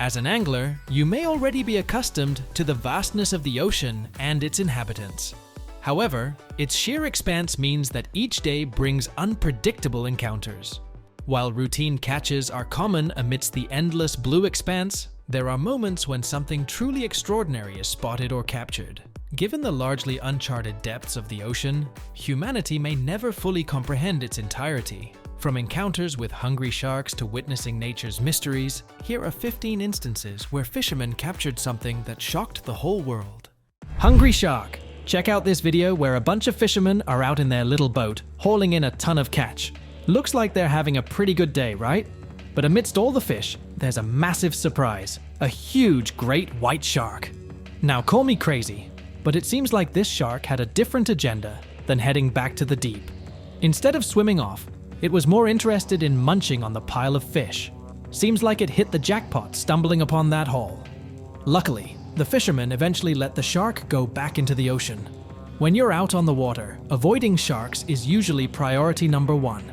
As an angler, you may already be accustomed to the vastness of the ocean and its inhabitants. However, its sheer expanse means that each day brings unpredictable encounters. While routine catches are common amidst the endless blue expanse, there are moments when something truly extraordinary is spotted or captured. Given the largely uncharted depths of the ocean, humanity may never fully comprehend its entirety. From encounters with hungry sharks to witnessing nature's mysteries, here are 15 instances where fishermen captured something that shocked the whole world. Hungry shark. Check out this video where a bunch of fishermen are out in their little boat, hauling in a ton of catch. Looks like they're having a pretty good day, right? But amidst all the fish, there's a massive surprise. A huge great white shark. Now call me crazy, but it seems like this shark had a different agenda than heading back to the deep. Instead of swimming off, it was more interested in munching on the pile of fish. Seems like it hit the jackpot stumbling upon that haul. Luckily, the fishermen eventually let the shark go back into the ocean. When you're out on the water, avoiding sharks is usually priority number one.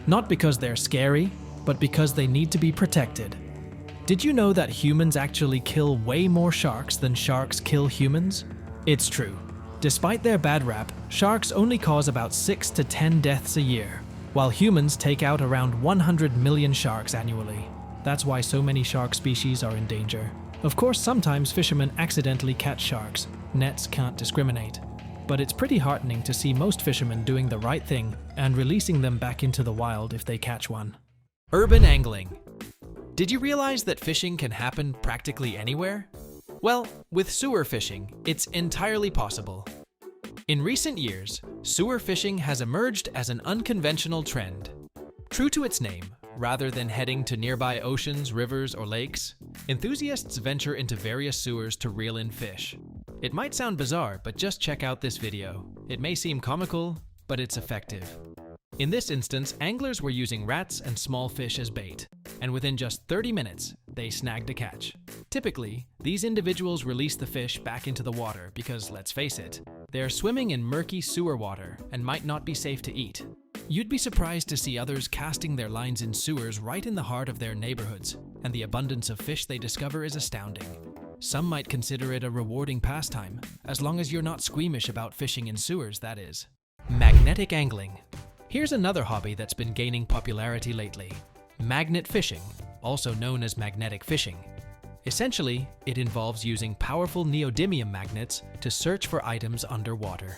Not because they're scary, but because they need to be protected. Did you know that humans actually kill way more sharks than sharks kill humans? It's true. Despite their bad rap, sharks only cause about 6 to 10 deaths a year, while humans take out around 100 million sharks annually. That's why so many shark species are in danger. Of course, sometimes fishermen accidentally catch sharks. Nets can't discriminate. But it's pretty heartening to see most fishermen doing the right thing and releasing them back into the wild if they catch one. Urban angling. Did you realize that fishing can happen practically anywhere? Well, with sewer fishing, it's entirely possible. In recent years, sewer fishing has emerged as an unconventional trend. True to its name, rather than heading to nearby oceans, rivers, or lakes, enthusiasts venture into various sewers to reel in fish. It might sound bizarre, but just check out this video. It may seem comical, but it's effective. In this instance, anglers were using rats and small fish as bait, and within just 30 minutes, they snagged a catch. Typically, these individuals release the fish back into the water because, let's face it, they are swimming in murky sewer water and might not be safe to eat. You'd be surprised to see others casting their lines in sewers right in the heart of their neighborhoods, and the abundance of fish they discover is astounding. Some might consider it a rewarding pastime, as long as you're not squeamish about fishing in sewers, that is. Magnetic angling. Here's another hobby that's been gaining popularity lately. Magnet fishing, also known as magnetic fishing. Essentially, it involves using powerful neodymium magnets to search for items underwater.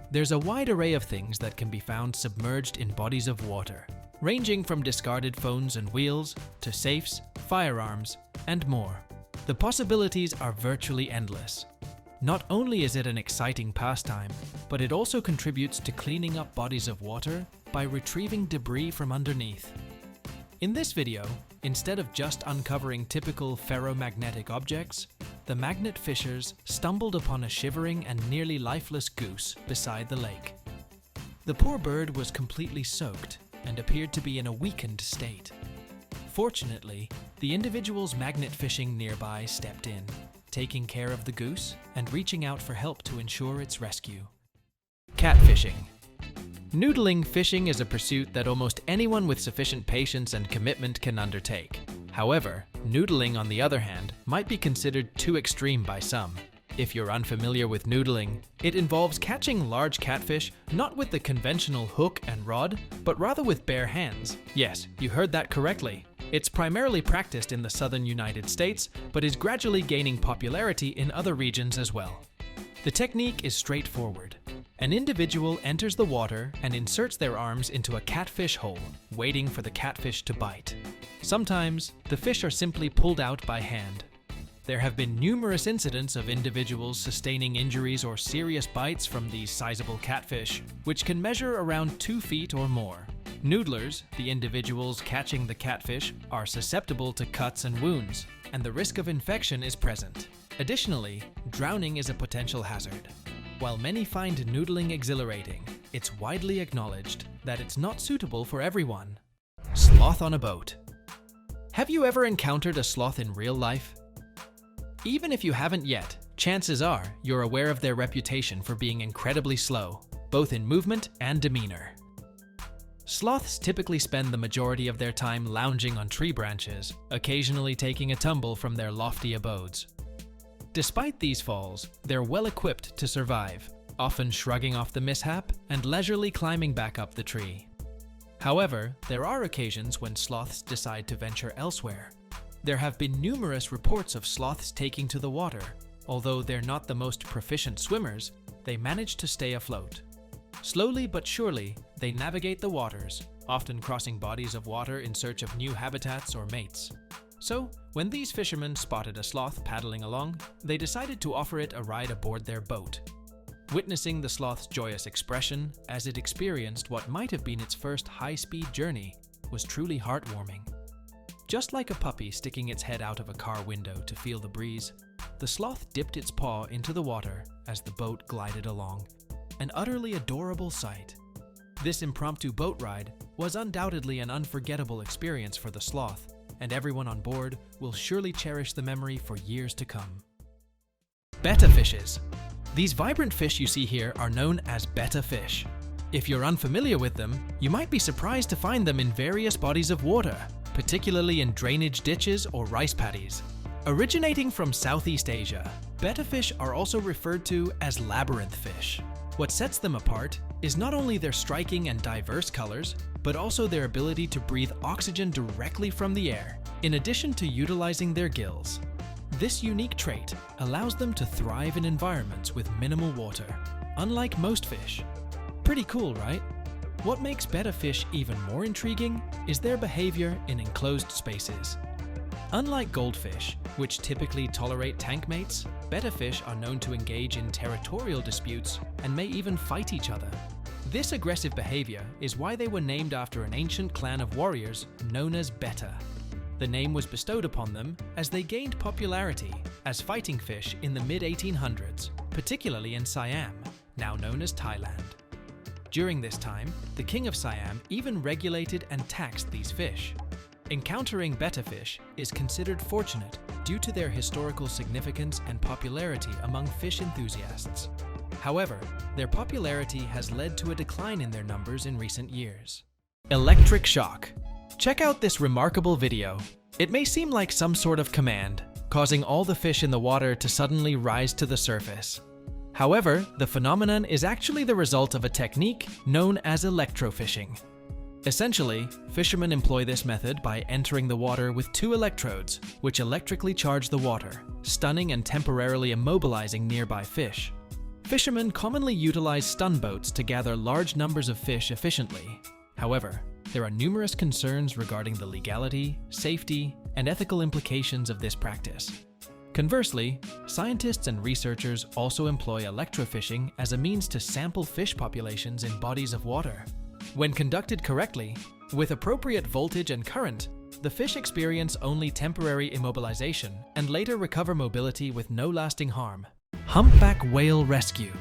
There's a wide array of things that can be found submerged in bodies of water, ranging from discarded phones and wheels to safes, firearms, and more. The possibilities are virtually endless. Not only is it an exciting pastime, but it also contributes to cleaning up bodies of water by retrieving debris from underneath. In this video, instead of just uncovering typical ferromagnetic objects, the magnet fishers stumbled upon a shivering and nearly lifeless goose beside the lake. The poor bird was completely soaked and appeared to be in a weakened state. Fortunately, the individuals magnet fishing nearby stepped in, taking care of the goose and reaching out for help to ensure its rescue. Catfishing. Noodling fishing is a pursuit that almost anyone with sufficient patience and commitment can undertake. However, noodling, on the other hand, might be considered too extreme by some. If you're unfamiliar with noodling, it involves catching large catfish not with the conventional hook and rod, but rather with bare hands. Yes, you heard that correctly. It's primarily practiced in the southern United States, but is gradually gaining popularity in other regions as well. The technique is straightforward. An individual enters the water and inserts their arms into a catfish hole, waiting for the catfish to bite. Sometimes, the fish are simply pulled out by hand. There have been numerous incidents of individuals sustaining injuries or serious bites from these sizable catfish, which can measure around 2 feet or more. Noodlers, the individuals catching the catfish, are susceptible to cuts and wounds, and the risk of infection is present. Additionally, drowning is a potential hazard. While many find noodling exhilarating, it's widely acknowledged that it's not suitable for everyone. Sloth on a boat. Have you ever encountered a sloth in real life? Even if you haven't yet, chances are you're aware of their reputation for being incredibly slow, both in movement and demeanor. Sloths typically spend the majority of their time lounging on tree branches, occasionally taking a tumble from their lofty abodes. Despite these falls, they're well equipped to survive, often shrugging off the mishap and leisurely climbing back up the tree. However, there are occasions when sloths decide to venture elsewhere. There have been numerous reports of sloths taking to the water. Although they're not the most proficient swimmers, they manage to stay afloat. Slowly but surely, they navigate the waters, often crossing bodies of water in search of new habitats or mates. So, when these fishermen spotted a sloth paddling along, they decided to offer it a ride aboard their boat. Witnessing the sloth's joyous expression as it experienced what might have been its first high-speed journey was truly heartwarming. Just like a puppy sticking its head out of a car window to feel the breeze, the sloth dipped its paw into the water as the boat glided along. An utterly adorable sight. This impromptu boat ride was undoubtedly an unforgettable experience for the sloth, and everyone on board will surely cherish the memory for years to come. Betta fishes. These vibrant fish you see here are known as betta fish. If you're unfamiliar with them, you might be surprised to find them in various bodies of water, particularly in drainage ditches or rice paddies. Originating from Southeast Asia, betta fish are also referred to as labyrinth fish. What sets them apart is not only their striking and diverse colors, but also their ability to breathe oxygen directly from the air, in addition to utilizing their gills. This unique trait allows them to thrive in environments with minimal water, unlike most fish. Pretty cool, right? What makes betta fish even more intriguing is their behavior in enclosed spaces. Unlike goldfish, which typically tolerate tank mates, betta fish are known to engage in territorial disputes and may even fight each other. This aggressive behavior is why they were named after an ancient clan of warriors known as betta. The name was bestowed upon them as they gained popularity as fighting fish in the mid-1800s, particularly in Siam, now known as Thailand. During this time, the king of Siam even regulated and taxed these fish. Encountering betta fish is considered fortunate due to their historical significance and popularity among fish enthusiasts. However, their popularity has led to a decline in their numbers in recent years. Electric shock. Check out this remarkable video. It may seem like some sort of command, causing all the fish in the water to suddenly rise to the surface. However, the phenomenon is actually the result of a technique known as electrofishing. Essentially, fishermen employ this method by entering the water with two electrodes, which electrically charge the water, stunning and temporarily immobilizing nearby fish. Fishermen commonly utilize stun boats to gather large numbers of fish efficiently. However, there are numerous concerns regarding the legality, safety, and ethical implications of this practice. Conversely, scientists and researchers also employ electrofishing as a means to sample fish populations in bodies of water. When conducted correctly, with appropriate voltage and current, the fish experience only temporary immobilization and later recover mobility with no lasting harm. Humpback whale rescue.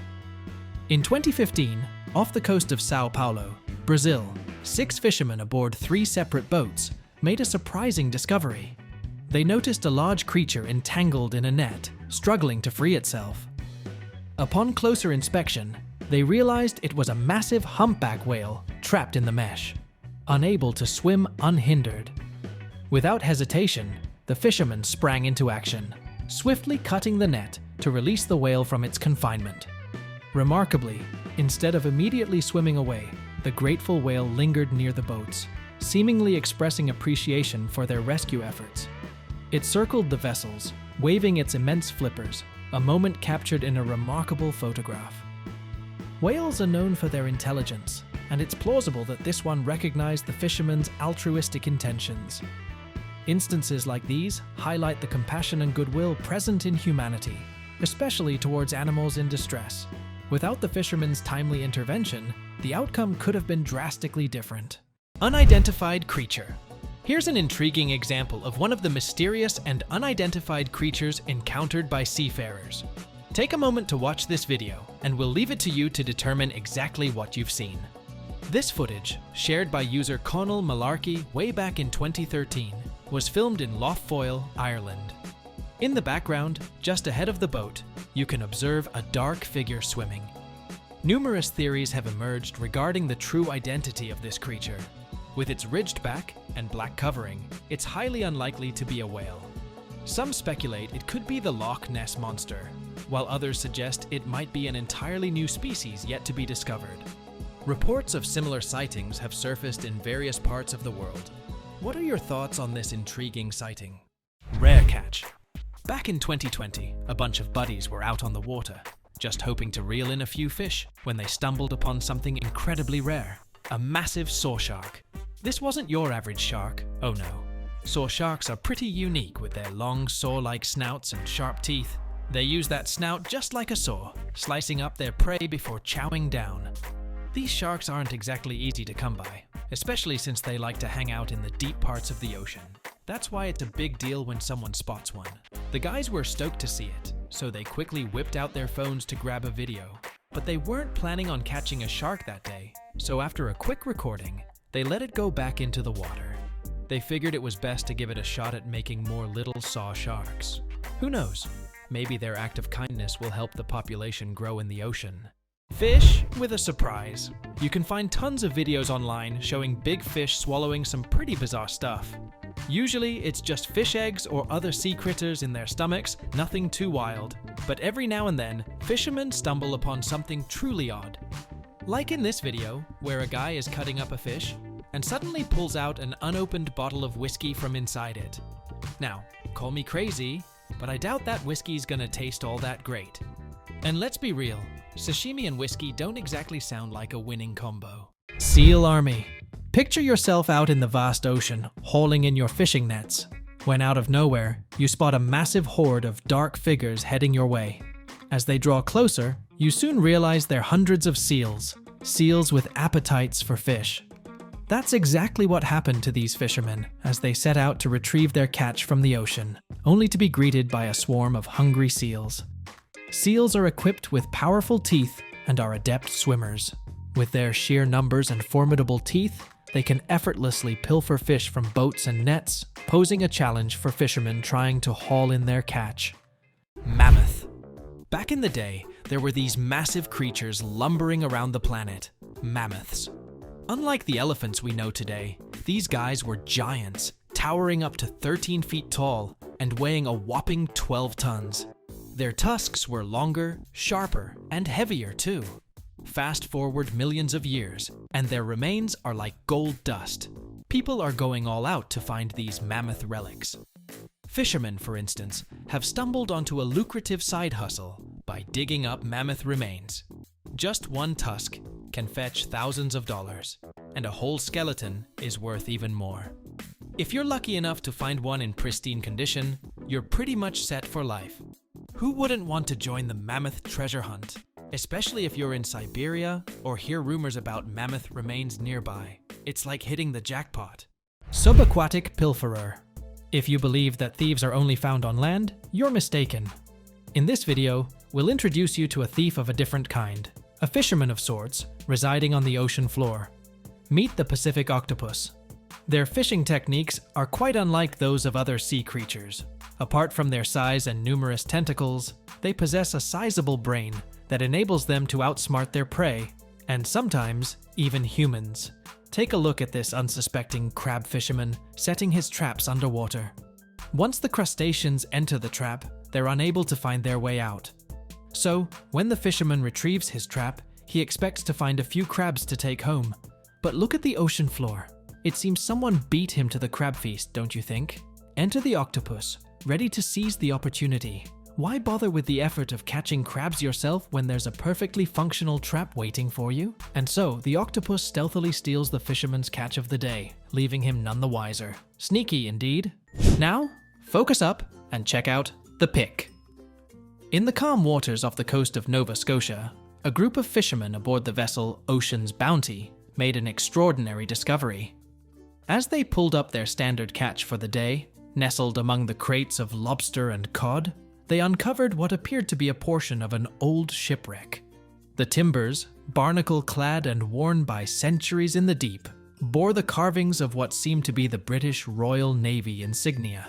In 2015, off the coast of Sao Paulo, Brazil, 6 fishermen aboard 3 separate boats made a surprising discovery. They noticed a large creature entangled in a net, struggling to free itself. Upon closer inspection, they realized it was a massive humpback whale trapped in the mesh, unable to swim unhindered. Without hesitation, the fishermen sprang into action, swiftly cutting the net to release the whale from its confinement. Remarkably, instead of immediately swimming away, the grateful whale lingered near the boats, seemingly expressing appreciation for their rescue efforts. It circled the vessels, waving its immense flippers, a moment captured in a remarkable photograph. Whales are known for their intelligence, and it's plausible that this one recognized the fisherman's altruistic intentions. Instances like these highlight the compassion and goodwill present in humanity, especially towards animals in distress. Without the fisherman's timely intervention, the outcome could have been drastically different. Unidentified creature. Here's an intriguing example of one of the mysterious and unidentified creatures encountered by seafarers. Take a moment to watch this video, and we'll leave it to you to determine exactly what you've seen. This footage, shared by user Connell Malarkey way back in 2013, was filmed in Lough Ireland. In the background, just ahead of the boat, you can observe a dark figure swimming. Numerous theories have emerged regarding the true identity of this creature. With its ridged back and black covering, it's highly unlikely to be a whale. Some speculate it could be the Loch Ness Monster, while others suggest it might be an entirely new species yet to be discovered. Reports of similar sightings have surfaced in various parts of the world. What are your thoughts on this intriguing sighting? Rare catch. Back in 2020, a bunch of buddies were out on the water, just hoping to reel in a few fish when they stumbled upon something incredibly rare, a massive saw shark. This wasn't your average shark, oh no. Saw sharks are pretty unique with their long saw-like snouts and sharp teeth. They use that snout just like a saw, slicing up their prey before chowing down. These sharks aren't exactly easy to come by, especially since they like to hang out in the deep parts of the ocean. That's why it's a big deal when someone spots one. The guys were stoked to see it, so they quickly whipped out their phones to grab a video. But they weren't planning on catching a shark that day, so after a quick recording, they let it go back into the water. They figured it was best to give it a shot at making more little saw sharks. Who knows? Maybe their act of kindness will help the population grow in the ocean. Fish with a surprise. You can find tons of videos online showing big fish swallowing some pretty bizarre stuff. Usually it's just fish eggs or other sea critters in their stomachs, nothing too wild. But every now and then, fishermen stumble upon something truly odd. Like in this video, where a guy is cutting up a fish and suddenly pulls out an unopened bottle of whiskey from inside it. Now, call me crazy, but I doubt that whiskey's gonna taste all that great. And let's be real, sashimi and whiskey don't exactly sound like a winning combo. Seal Army. Picture yourself out in the vast ocean, hauling in your fishing nets. When out of nowhere, you spot a massive horde of dark figures heading your way. As they draw closer, you soon realize they're hundreds of seals. Seals with appetites for fish. That's exactly what happened to these fishermen as they set out to retrieve their catch from the ocean, only to be greeted by a swarm of hungry seals. Seals are equipped with powerful teeth and are adept swimmers. With their sheer numbers and formidable teeth, they can effortlessly pilfer fish from boats and nets, posing a challenge for fishermen trying to haul in their catch. Mammoth. Back in the day, there were these massive creatures lumbering around the planet, mammoths. Unlike the elephants we know today, these guys were giants, towering up to 13 feet tall and weighing a whopping 12 tons. Their tusks were longer, sharper, and heavier too. Fast forward millions of years, and their remains are like gold dust. People are going all out to find these mammoth relics. Fishermen, for instance, have stumbled onto a lucrative side hustle by digging up mammoth remains. Just one tusk can fetch thousands of dollars, and a whole skeleton is worth even more. If you're lucky enough to find one in pristine condition, you're pretty much set for life. Who wouldn't want to join the mammoth treasure hunt? Especially if you're in Siberia or hear rumors about mammoth remains nearby. It's like hitting the jackpot. Subaquatic pilferer. If you believe that thieves are only found on land, you're mistaken. In this video, we'll introduce you to a thief of a different kind. A fisherman of sorts, residing on the ocean floor. Meet the Pacific octopus. Their fishing techniques are quite unlike those of other sea creatures. Apart from their size and numerous tentacles, they possess a sizable brain that enables them to outsmart their prey, and sometimes even humans. Take a look at this unsuspecting crab fisherman setting his traps underwater. Once the crustaceans enter the trap, they're unable to find their way out. So, when the fisherman retrieves his trap, he expects to find a few crabs to take home. But look at the ocean floor. It seems someone beat him to the crab feast, don't you think? Enter the octopus, ready to seize the opportunity. Why bother with the effort of catching crabs yourself when there's a perfectly functional trap waiting for you? And so, the octopus stealthily steals the fisherman's catch of the day, leaving him none the wiser. Sneaky indeed. Now, focus up and check out the pick. In the calm waters off the coast of Nova Scotia, a group of fishermen aboard the vessel Ocean's Bounty made an extraordinary discovery. As they pulled up their standard catch for the day, nestled among the crates of lobster and cod, they uncovered what appeared to be a portion of an old shipwreck. The timbers, barnacle-clad and worn by centuries in the deep, bore the carvings of what seemed to be the British Royal Navy insignia.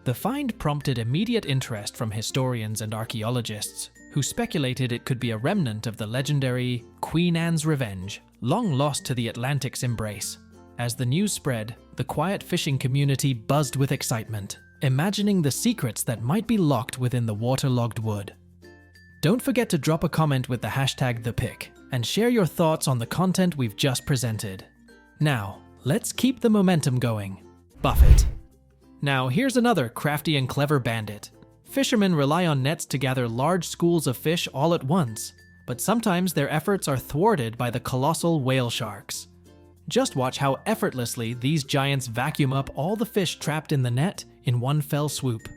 The find prompted immediate interest from historians and archaeologists, who speculated it could be a remnant of the legendary Queen Anne's Revenge, long lost to the Atlantic's embrace. As the news spread, the quiet fishing community buzzed with excitement, imagining the secrets that might be locked within the waterlogged wood. Don't forget to drop a comment with the hashtag #ThePick and share your thoughts on the content we've just presented. Now, let's keep the momentum going. Buffet. Now, here's another crafty and clever bandit. Fishermen rely on nets to gather large schools of fish all at once, but sometimes their efforts are thwarted by the colossal whale sharks. Just watch how effortlessly these giants vacuum up all the fish trapped in the net in one fell swoop.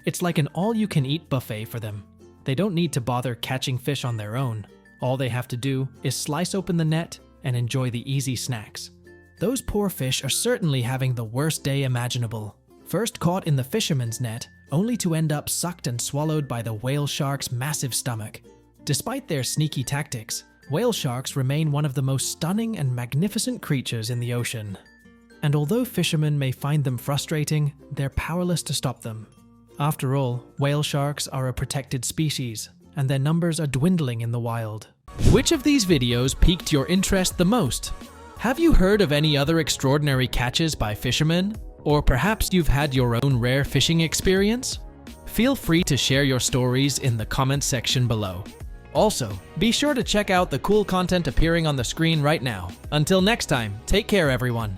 It's like an all-you-can-eat buffet for them. They don't need to bother catching fish on their own. All they have to do is slice open the net and enjoy the easy snacks. Those poor fish are certainly having the worst day imaginable. First caught in the fisherman's net, only to end up sucked and swallowed by the whale shark's massive stomach. Despite their sneaky tactics, whale sharks remain one of the most stunning and magnificent creatures in the ocean. And although fishermen may find them frustrating, they're powerless to stop them. After all, whale sharks are a protected species, and their numbers are dwindling in the wild. Which of these videos piqued your interest the most? Have you heard of any other extraordinary catches by fishermen? Or perhaps you've had your own rare fishing experience? Feel free to share your stories in the comments section below. Also, be sure to check out the cool content appearing on the screen right now. Until next time, take care everyone.